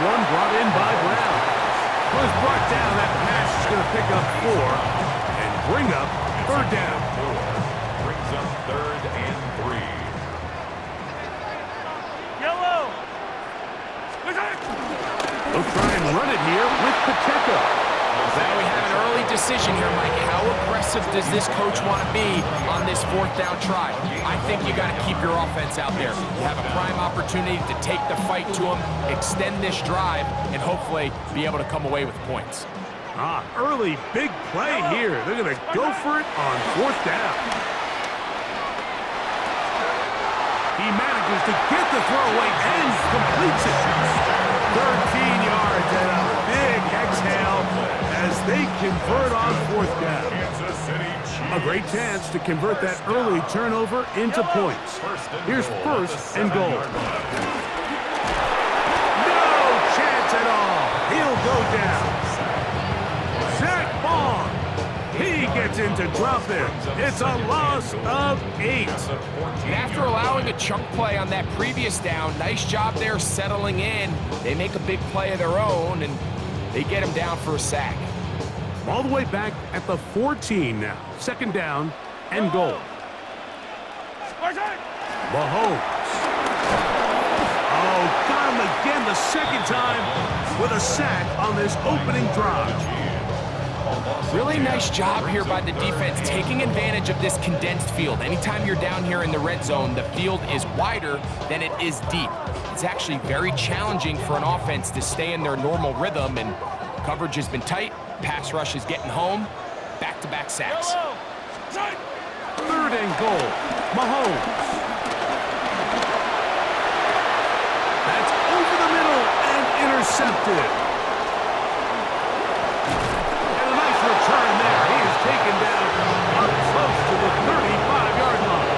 one brought in by Brown. Was brought down. That pass is going to pick up 4 and bring up third down. Brings up 3rd and 3. Yellow. They'll try and run it here with Pacheco. Now we have an early decision here, Mike. How aggressive does this coach want to be on this 4th down try? I think you got to keep your offense out there. You have a prime opportunity to take the fight to them, extend this drive, and hopefully be able to come away with points. Early big play here. They're going to go for it on 4th down. He manages to get the throw away and completes it. 13 yards and a big exhale as they convert on 4th down. A great chance to convert that early turnover into points. Here's 1st and goal. No chance at all. He'll go down. Zach Bond. He gets into drop it. It's a loss of 8. And after allowing a chunk play on that previous down, nice job there settling in. They make a big play of their own, and they get him down for a sack. All the way back at the 14 now. 2nd down and goal. Mahomes. Oh, got him again the 2nd time with a sack on this opening drive. Really nice job here by the defense, taking advantage of this condensed field. Anytime you're down here in the red zone, the field is wider than it is deep. It's actually very challenging for an offense to stay in their normal rhythm, and coverage has been tight. Pass rush is getting home. Back-to-back sacks. 3rd and goal. Mahomes. That's over the middle and intercepted. And a nice return there. He is taken down up close to the 35-yard line.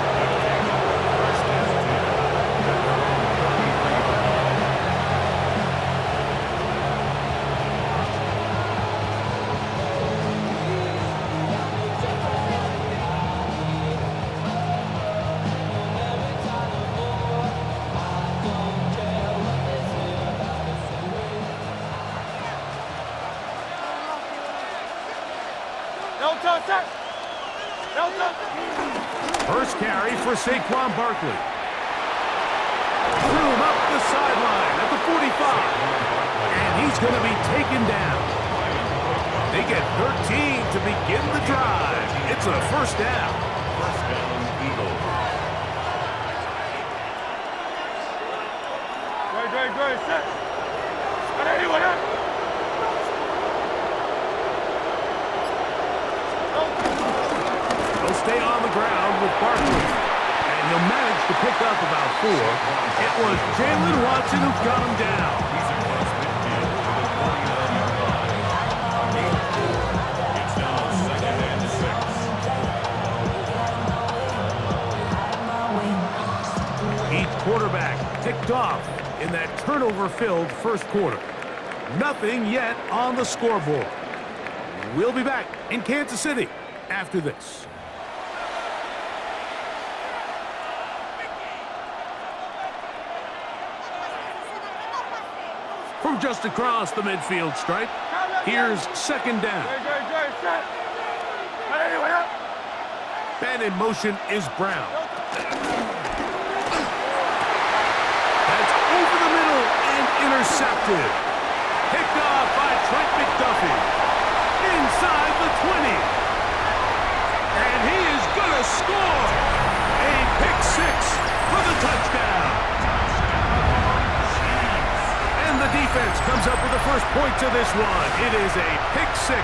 First carry for Saquon Barkley. Threw him up the sideline at the 45. And he's going to be taken down. They get 13 to begin the drive. It's a 1st down. 1st down, Eagles. Great, set. Anyone up? They'll stay on the ground with Barkley. And he'll manage to pick up about 4. It was Jalen Watson who got him down. He's across midfield to the 49-yard line. It's now 2nd and 6. Each quarterback picked off in that turnover-filled 1st quarter. Nothing yet on the scoreboard. We'll be back in Kansas City after this. From just across the midfield stripe, here's 2nd down. Man in motion is Brown. That's over the middle and intercepted. Picked off by Trent McDuffie. Inside the 20. And he is going to score. A pick 6 for the touchdown. And the defense comes up with the first point to this one. It is a pick 6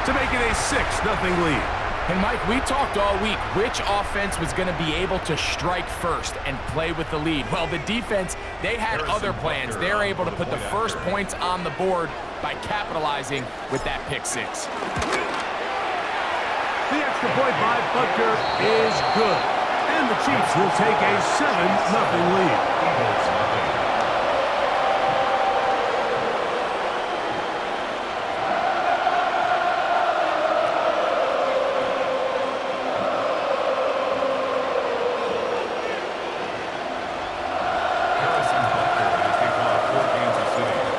to make it a 6-0 lead. And Mike, we talked all week which offense was going to be able to strike first and play with the lead. Well, the defense, they had other plans. They're able to put the first points on the board by capitalizing with that pick 6. The extra point by Butker is good. And the Chiefs will take a 7-0 lead.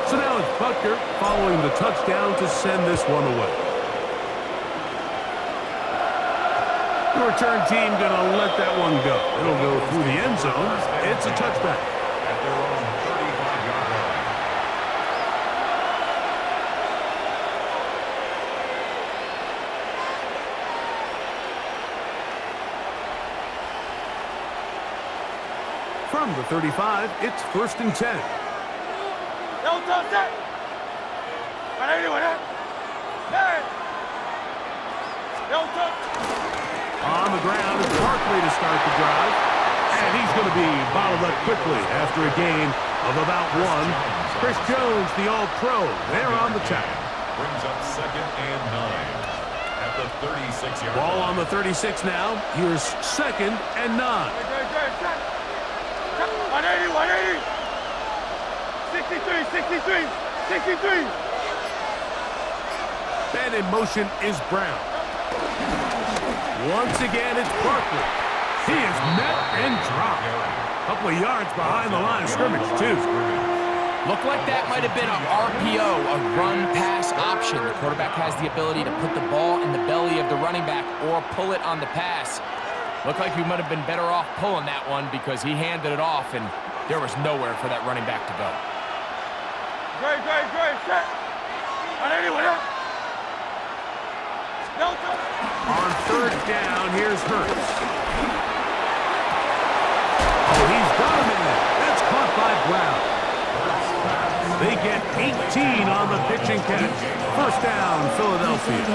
So now kicker following the touchdown to send this one away. The return team going to let that one go. It'll go through the end zone. It's a touchback. At their own 35-yard line. From the 35, it's 1st and 10. Don't touch that. Para anyone, huh? Hey. Don't touch. On the ground is Barkley to start the drive. And he's going to be bottled up quickly after a gain of about 1. Chris Jones, the All-Pro, there on the tackle. Brings up 2nd and 9. At the 36-yard line. Ball on the 36 now. Here's 2nd and 9. Great, set. 180, 180. 63. And in motion is Brown. Once again, it's Barkley. He is met and dropped. A couple of yards behind the line of scrimmage, too. Looked like that might have been an RPO, a run-pass option. The quarterback has the ability to put the ball in the belly of the running back or pull it on the pass. Looked like he might have been better off pulling that one because he handed it off, and there was nowhere for that running back to go. Great, set. 180, what up? Don't touch. On 3rd down, here's Hurts. Oh, he's got him in there. That's caught by Brown. They get 18 on the pitch and catch. 1st down, Philadelphia.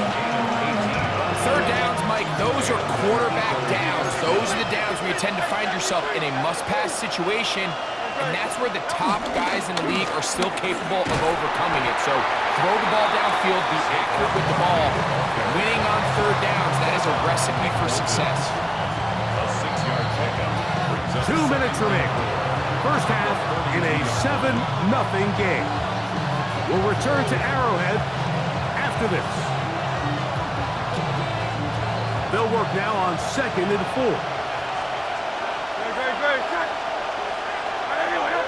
3rd downs, Mike, those are quarterback downs. Those are the downs where you tend to find yourself in a must-pass situation, and that's where the top guys in the league are still capable of overcoming it. So throw the ball downfield, be accurate with the ball. Winning on 3rd downs, that is a recipe for success. A 6-yard pickup. Brings up 2 minutes remaining. First half in a 7-0 game. We'll return to Arrowhead after this. They'll work now on 2nd and 4. Great, set. 180, what up?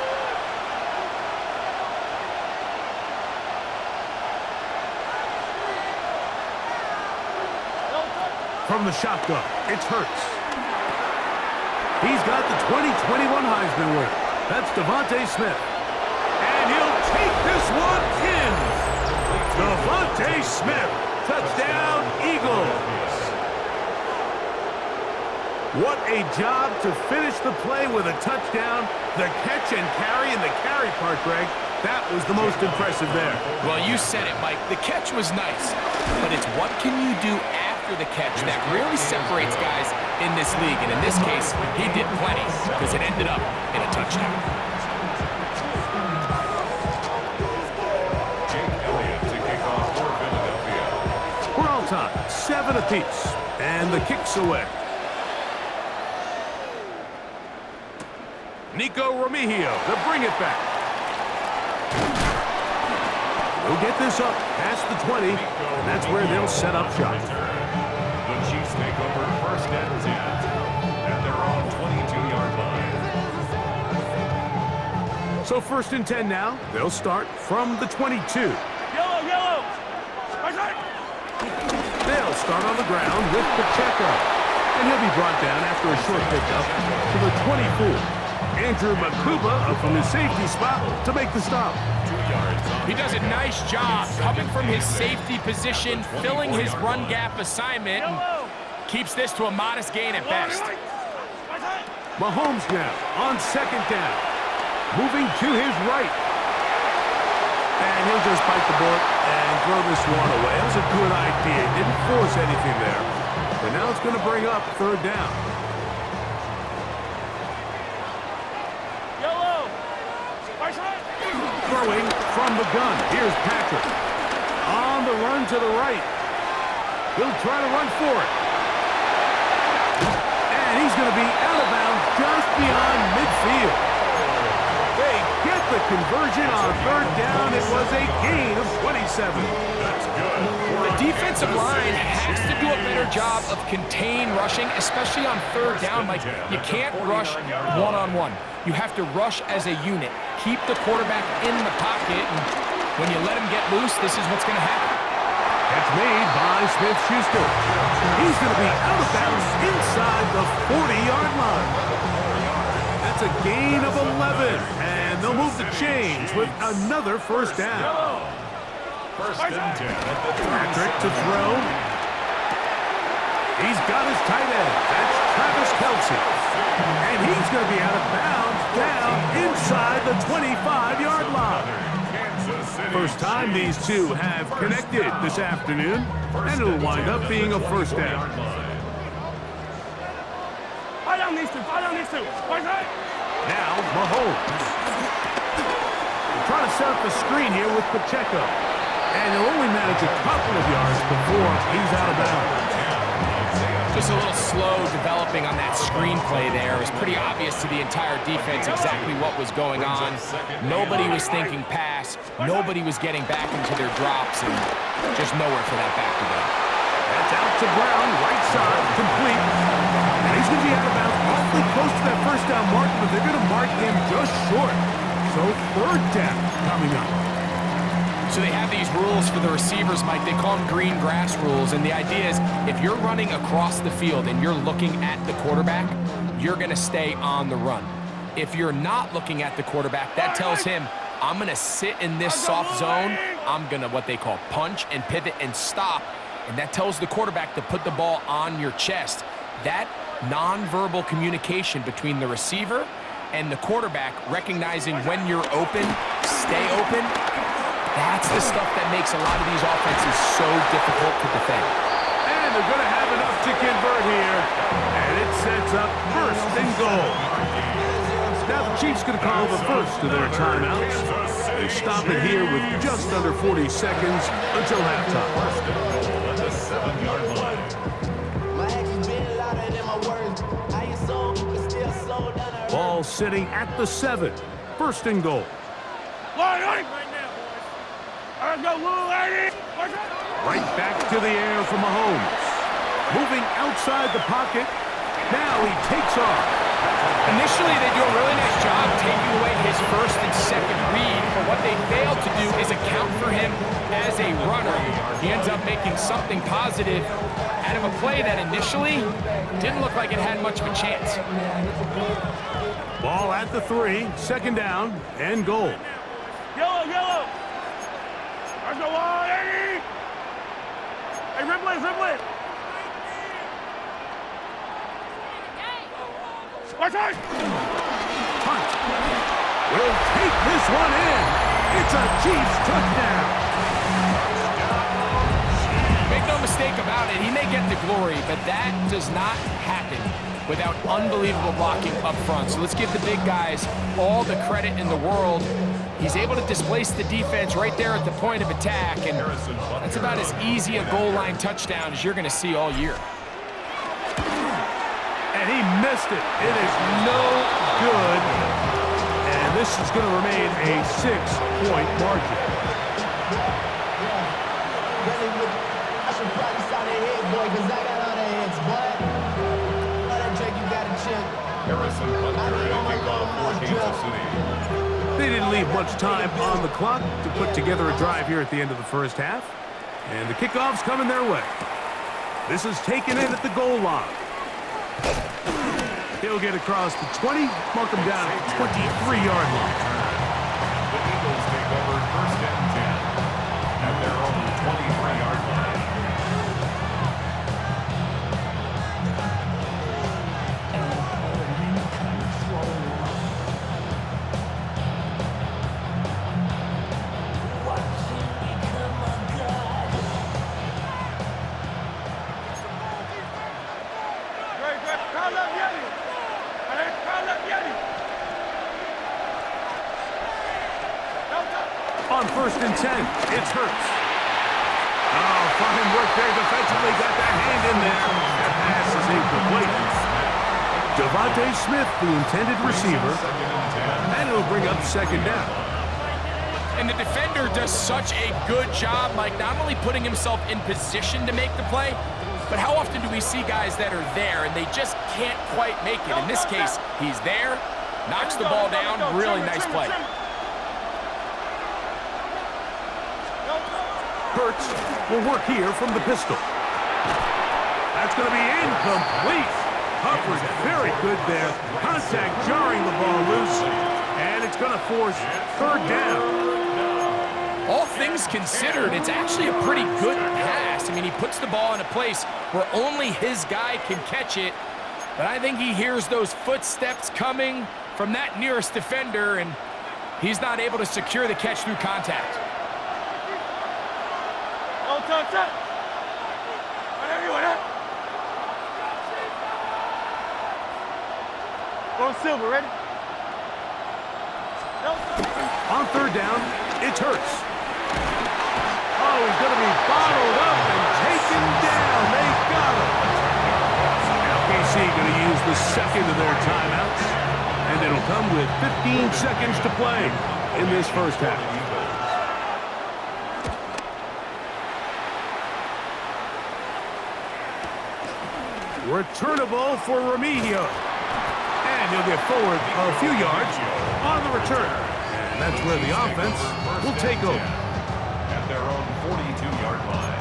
Don't touch. From the shotgun, it's Hurts. He's got the 2021 Heisman winner. That's Devontae Smith. And he'll take this one in. Devontae Smith. Touchdown, Eagles. What a job to finish the play with a touchdown. The catch and carry, and the carry part, Greg, that was the most impressive there. Well, you said it, Mike. The catch was nice, but it's what can you do after the catch that really separates guys in this league. And in this case, he did plenty because it ended up in a touchdown. Jake Elliott to kick off for Philadelphia. We're all time, 7 apiece, and the kick's away. Nico Remigio to bring it back. They'll get this up past the 20, and that's where they'll set up shop. The Chiefs take over 1st and 10 at their own 22-yard line. So 1st and 10 now. They'll start from the 22. Yellow. They'll start on the ground with Pacheco. And he'll be brought down after a short pickup to the 24. Andrew Makuba up from his safety spot to make the stop. 2 yards. He does a nice job coming from his safety position, filling his run gap assignment, and keeps this to a modest gain at best. Mahomes now on 2nd down. Moving to his right. And he'll just bite the bullet and throw this one away. That was a good idea. Didn't force anything there. But now it's going to bring up 3rd down. Throwing from the gun. Here's Patrick. On the run to the right. He'll try to run for it. And he's going to be out of bounds just beyond midfield. They get the conversion on 3rd down. It was a gain of 27. That's good. The defensive line has to do a better job of contain rushing, especially on 3rd down. Like, you can't rush one-on-one. You have to rush as a unit. Keep the quarterback in the pocket. And When you let him get loose, this is what's going to happen. Catch made by Smith-Schuster. He's going to be out of bounds inside the 40-yard line. That's a gain of 11, and they'll move the chains with another first down. First and 10. Patrick to throw. He's got his tight end. That's Travis Kelce. And he's going to be out of bounds down inside the 25-yard line. First time these two have connected this afternoon, and it'll wind up being a first down. Fight on these two. Fight on these two. Now, Mahomes. We're trying to set up the screen here with Pacheco. And he'll only manage a couple of yards before he's out of bounds. Just a little slow developing on that screenplay there. It was pretty obvious to the entire defense exactly what was going on. Nobody was thinking pass. Nobody was getting back into their drops, and just nowhere for that back to go. That's out to Brown, right side, complete. And he's going to be out of bounds awfully close to that first down mark, but they're going to mark him just short. So third down coming up. So they have these rules for the receivers, Mike. They call them green grass rules, and the idea is if you're running across the field and you're looking at the quarterback, you're going to stay on the run. If you're not looking at the quarterback, that tells him, I'm going to sit in this soft zone. I'm going to what they call punch and pivot and stop, and that tells the quarterback to put the ball on your chest. That nonverbal communication between the receiver and the quarterback, recognizing when you're open, stay open, that's the stuff that makes a lot of these offenses so difficult to defend. And they're going to have enough to convert here. And it sets up first and goal. Now the Chiefs going to call the first of their timeouts. They stop it here with just under 40 seconds until halftime. At the 7-yard line. Ball sitting at the 7. First and goal. Right back to the air for Mahomes. Moving outside the pocket. Now he takes off. Initially, they do a really nice job taking away his first and second read, but what they fail to do is account for him as a runner. He ends up making something positive out of a play that initially didn't look like it had much of a chance. Ball at the 3, second down, and goal. Yellow, yellow. There's no one, Eddie. Hey, Ripley, Ripley. Watch out. Punt. Will take this one in. It's a Chiefs touchdown. Make no mistake about it, he may get the glory, but that does not happen without unbelievable blocking up front. So let's give the big guys all the credit in the world. He's able to displace the defense right there at the point of attack, and that's about as easy a goal line touchdown as you're going to see all year. And he missed it. It is no good. And this is going to remain a 6-point margin. I should probably sign a head, boy, because I got other heads, boy. That Jake, you got a chip. Harrison Butker to kick off for Kansas City. They didn't leave much time on the clock to put together a drive here at the end of the first half. And the kickoff's coming their way. This is taken in at the goal line. He'll get across the 20, mark him down at the 23-yard line. The Eagles take over first and 10 at their own 23-yard line. On first and 10, it's Hurts. Oh, fine work there defensively. Got that hand in there. That pass is incomplete. Devontae Smith, the intended receiver, and it'll bring up second down. And the defender does such a good job, Mike, not only putting himself in position to make the play, but how often do we see guys that are there and they just can't quite make it? In this case, he's there, knocks the ball down, really nice play. Hurts will work here from the pistol. That's going to be incomplete. Coverage very good there. Contact jarring the ball loose. And it's going to force third down. All things considered, it's actually a pretty good pass. I mean, he puts the ball in a place where only his guy can catch it. But I think he hears those footsteps coming from that nearest defender, and he's not able to secure the catch through contact. Oh, touch it. Whatever you want. Go Silver, ready? On third down, it's Hurts. Oh, he's going to be bottled up and taken down. They got him. Now KC going to use the second of their timeouts, and it'll come with 15 seconds to play in this first half. Returnable for Remigio. And he'll get forward a few yards on the return. And that's where the offense will take over. At their own 42-yard line.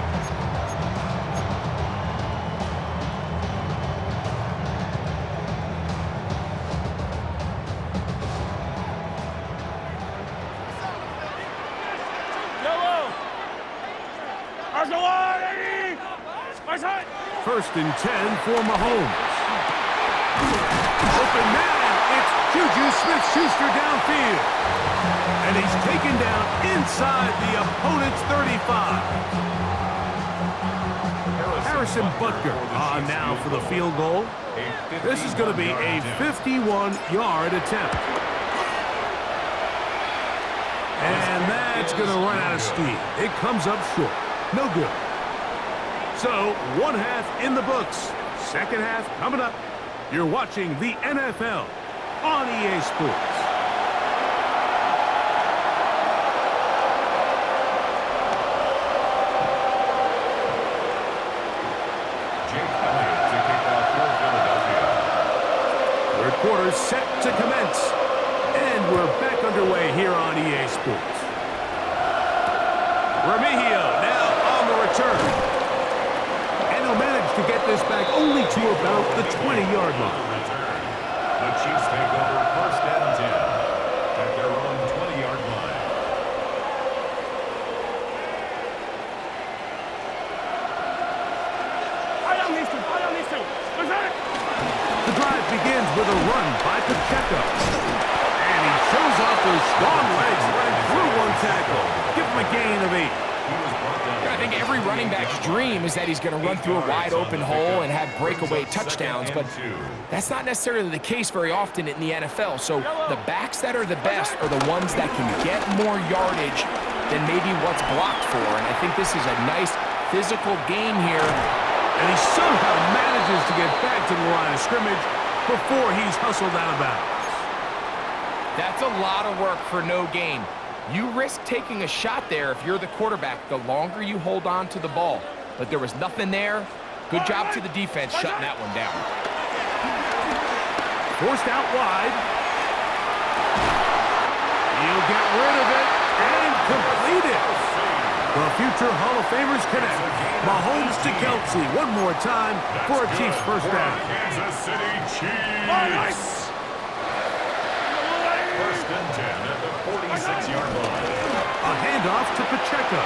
Yellow. Arsenal wide, Eddie. My side. First and 10 for Mahomes. Open man, it's Juju Smith-Schuster downfield. And he's taken down inside the opponent's 35. Harrison Butker on now for the field goal. This is going to be a 51-yard attempt. And that's going to run out of steam. It comes up short. No good. So, one half in the books. Second half coming up. You're watching the NFL on EA Sports. Third quarter set to commence. And we're back underway here on EA Sports. Remigio now on the return. And he'll manage to get this back only to about the 20-yard line. The Chiefs take over first and 10 at their own 20-yard line. I don't need to. What's that? The drive begins with a run by Pacheco. And he shows off those strong legs running through one tackle. Give him a gain of 8. I think every running back's dream is that he's going to run through a wide open hole and have breakaway touchdowns, but that's not necessarily the case very often in the NFL. So the backs that are the best are the ones that can get more yardage than maybe what's blocked for. And I think this is a nice physical game here. And he somehow manages to get back to the line of scrimmage before he's hustled out of bounds. That's a lot of work for no gain. You risk taking a shot there if you're the quarterback the longer you hold on to the ball. But there was nothing there. Good job to the defense shutting that one down. Forced out wide. He'll get rid of it and complete it. The future Hall of Famers connect. Mahomes to Kelsey one more time for a Chiefs first down. Kansas City Chiefs. First and 10 at the 46-yard line. A handoff to Pacheco.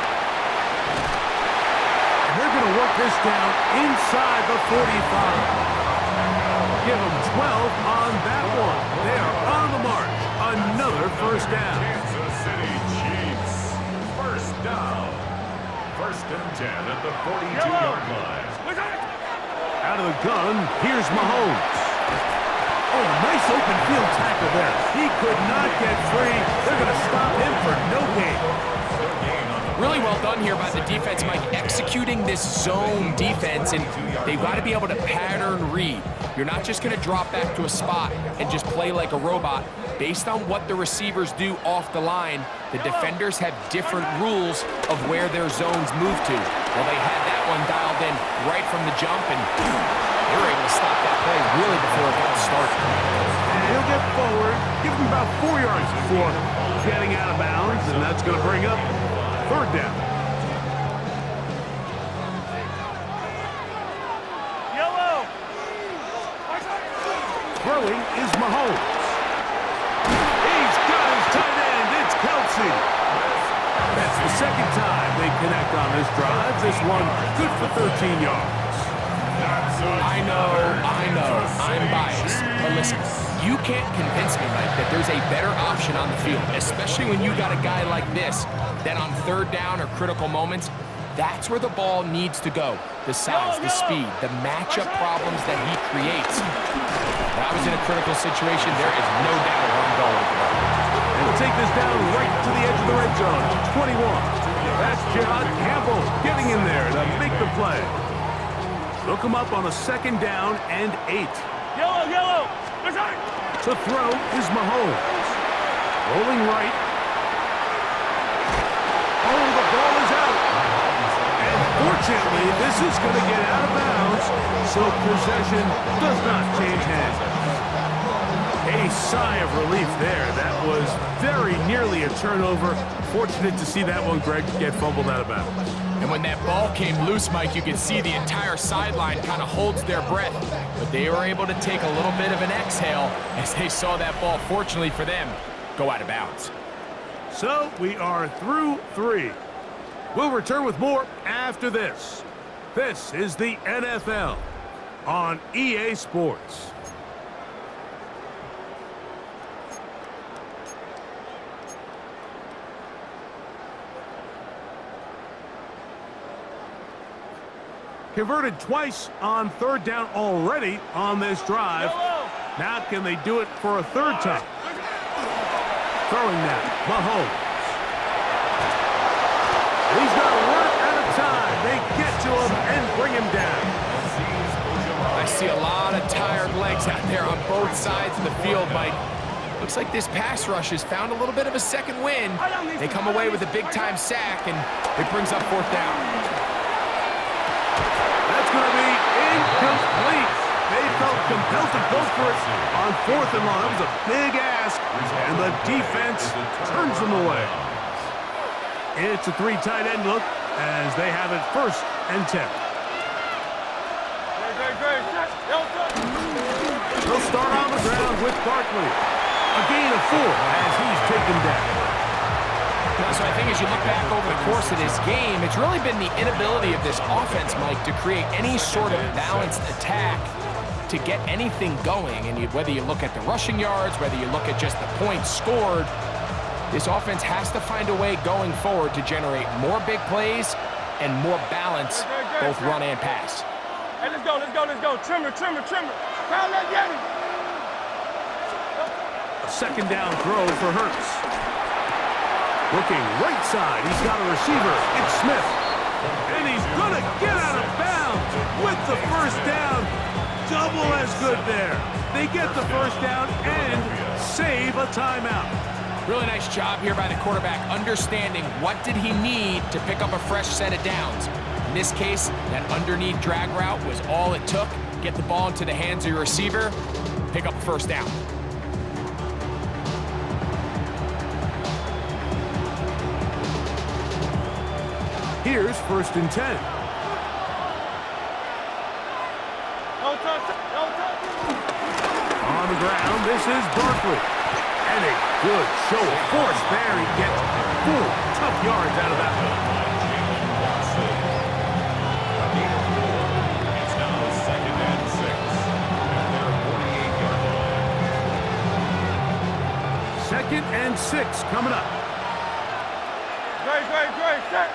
And they're going to work this down inside the 45. Give them 12 on that one. They are on the march. Another first down. Kansas City Chiefs. First down. First and 10 at the 42-yard line. Out of the gun, here's Mahomes. Oh, nice open field tackle there. He could not get free. They're going to stop him for no gain. Really well done here by the defense, Mike, executing this zone defense, and they've got to be able to pattern read. You're not just going to drop back to a spot and just play like a robot. Based on what the receivers do off the line, the defenders have different rules of where their zones move to. Well, they had that one dialed in right from the jump, and they were able to stop that play really before it got started. And he'll get forward, give him about 4 yards before getting out of bounds, and that's going to bring up third down. That's the second time they connect on this drive. This one good for 13 yards. I know, I'm biased. But listen, you can't convince me, Mike, that there's a better option on the field, especially when you got a guy like this, that on third down or critical moments, that's where the ball needs to go. The size, the speed, the matchup problems that he creates. If I was in a critical situation, there is no doubt where I'm going with the ball. And we'll take this down right to the edge of the red zone, 21. That's John Campbell getting in there to make the play. They'll come up on a second down and 8. Yellow. To throw is Mahomes. Rolling right. Oh, the ball is out. And fortunately, this is going to get out of bounds, so possession does not change hands. A sigh of relief there. That was very nearly a turnover. Fortunate to see that one, Greg, get fumbled out of bounds. And when that ball came loose, Mike, you could see the entire sideline kind of holds their breath. But they were able to take a little bit of an exhale as they saw that ball, fortunately for them, go out of bounds. So we are through 3. We'll return with more after this. This is the NFL on EA Sports. Converted twice on third down already on this drive. Now can they do it for a third time? Throwing now, Mahomes. He's got to run out of time. They get to him and bring him down. I see a lot of tired legs out there on both sides of the field, Mike. Looks like this pass rush has found a little bit of a second wind. They come away with a big-time sack, and it brings up fourth down. That's going to be incomplete. They felt compelled to go for it on 4th and long. That was a big ask, and the defense turns them away. It's a 3 tight end look as they have it 1st and 10. They'll start on the ground with Barkley. A gain of 4 as he's taken down. So I think as you look back over the course of this game, it's really been the inability of this offense, Mike, to create any sort of balanced attack to get anything going. And whether you look at the rushing yards, whether you look at just the points scored, this offense has to find a way going forward to generate more big plays and more balance, both run and pass. Hey, let's go. Trimmer. Crowd left Yeti. A second down throw for Hurts. Looking right side, he's got a receiver. It's Smith. And he's going to get out of bounds with the first down. Double as good there. They get the first down and save a timeout. Really nice job here by the quarterback, understanding what did he need to pick up a fresh set of downs. In this case, that underneath drag route was all it took. Get the ball into the hands of your receiver, pick up a first down. Here's 1st and 10. On the ground, this is Barkley. And a good show of force there. He gets 4 tough yards out of that one. It's now 2nd and 6 at their 48-yard line. 2nd and 6 coming up. Great. Set.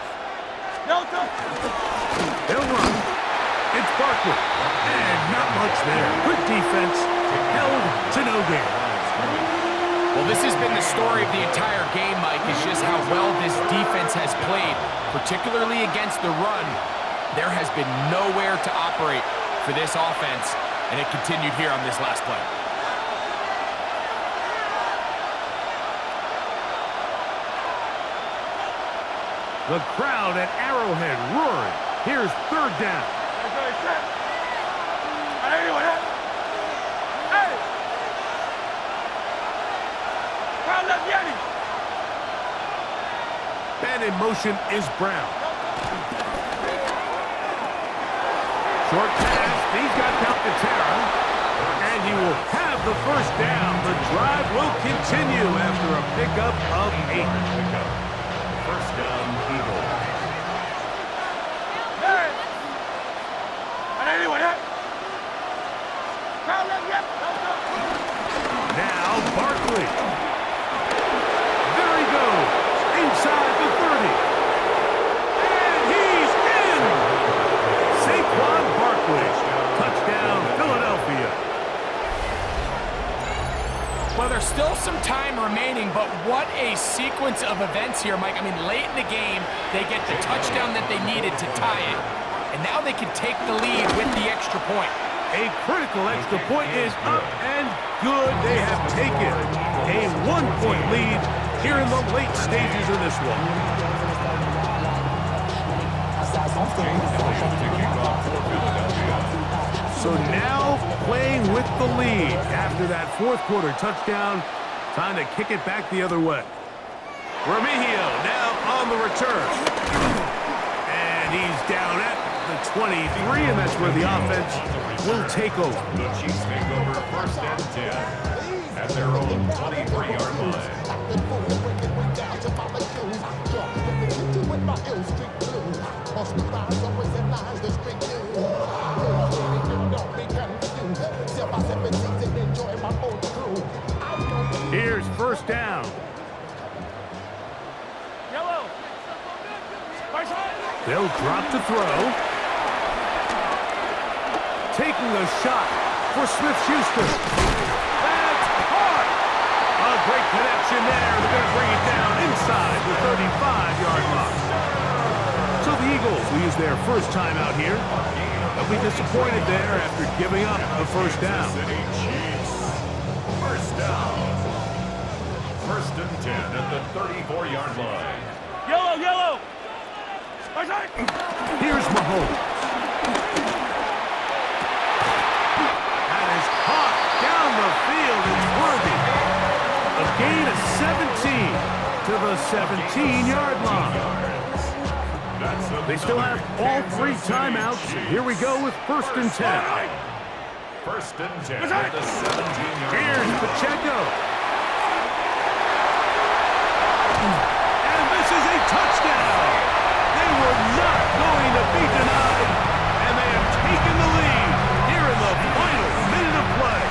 They'll run. It's Barkley. And not much there. Good defense. Held to no gain. Well, this has been the story of the entire game, Mike, is just how well this defense has played, particularly against the run. There has been nowhere to operate for this offense, and it continued here on this last play. The crowd at Arrowhead roaring. Here's 3rd down. Hey! Crowd left Yeti. Man in motion is Brown. Short pass. He's got Calcaterra. And he will have the first down. The drive will continue after a pickup of 8. First what a sequence of events here, Mike. I mean, late in the game, they get the touchdown that they needed to tie it, and now they can take the lead with the extra point. A critical extra point is up and good. They have taken a 1-point lead here in the late stages of this one. So now playing with the lead after that fourth quarter touchdown. Time to kick it back the other way. Remigio now on the return. And he's down at the 23, and that's where the offense will take over. The Chiefs take over first and 10 at their own 23-yard line. Here's first down. Yellow. They'll drop to throw. Taking a shot for Smith-Schuster. That's caught. A great connection there. They're going to bring it down inside the 35-yard line. So the Eagles will use their first time out here. They'll be disappointed there after giving up a first down. First down. First and 10 at the 34-yard line. Yellow, yellow. Here's Mahomes. That is caught down the field. It's worthy. A gain of 17 to the 17-yard line. They still have all 3 timeouts. Here we go with first and 10. First and 10 at the 17-yard line. Here's Pacheco. And this is a touchdown. They were not going to be denied, and they have taken the lead here in the final minute of play.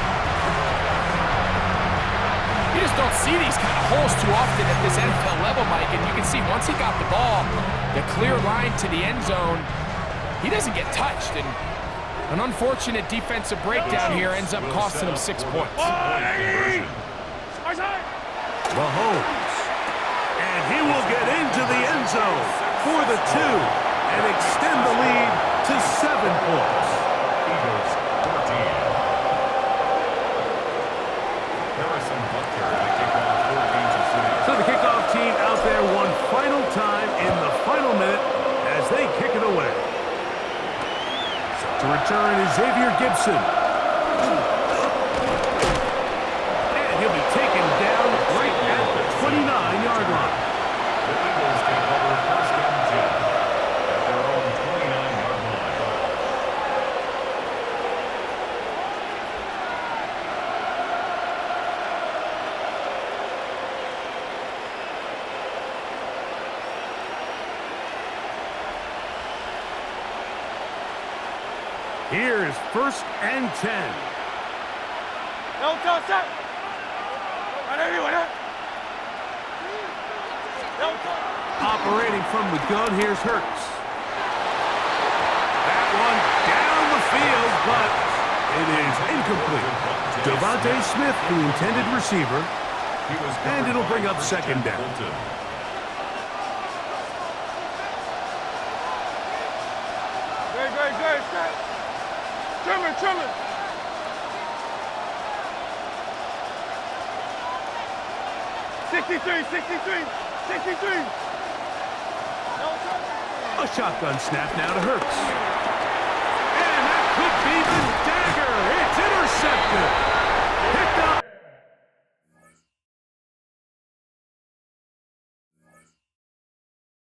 You just don't see these kind of holes too often at this NFL level, Mike, and you can see once he got the ball, the clear line to the end zone, he doesn't get touched, and an unfortunate defensive breakdown here ends up costing him 6 points. Mahomes. And he will get into the end zone for the 2 and extend the lead to 7 points. Eagles 14. Harrison Butker to kick off for Kansas City. So the kickoff team out there one final time in the final minute as they kick it away. Set to return is Xavier Gibson. And he'll be taken down right at the 29-yard line. The Eagles take over first and 10 at their own 29-yard line. Here's first and 10. No, touch that. Operating from the gun, here's Hurts. That one down the field, but it is incomplete. Devontae Smith, the intended receiver, and it'll bring up second down. Good. Trimmer. 63. A shotgun snap now to Hurts. And that could be the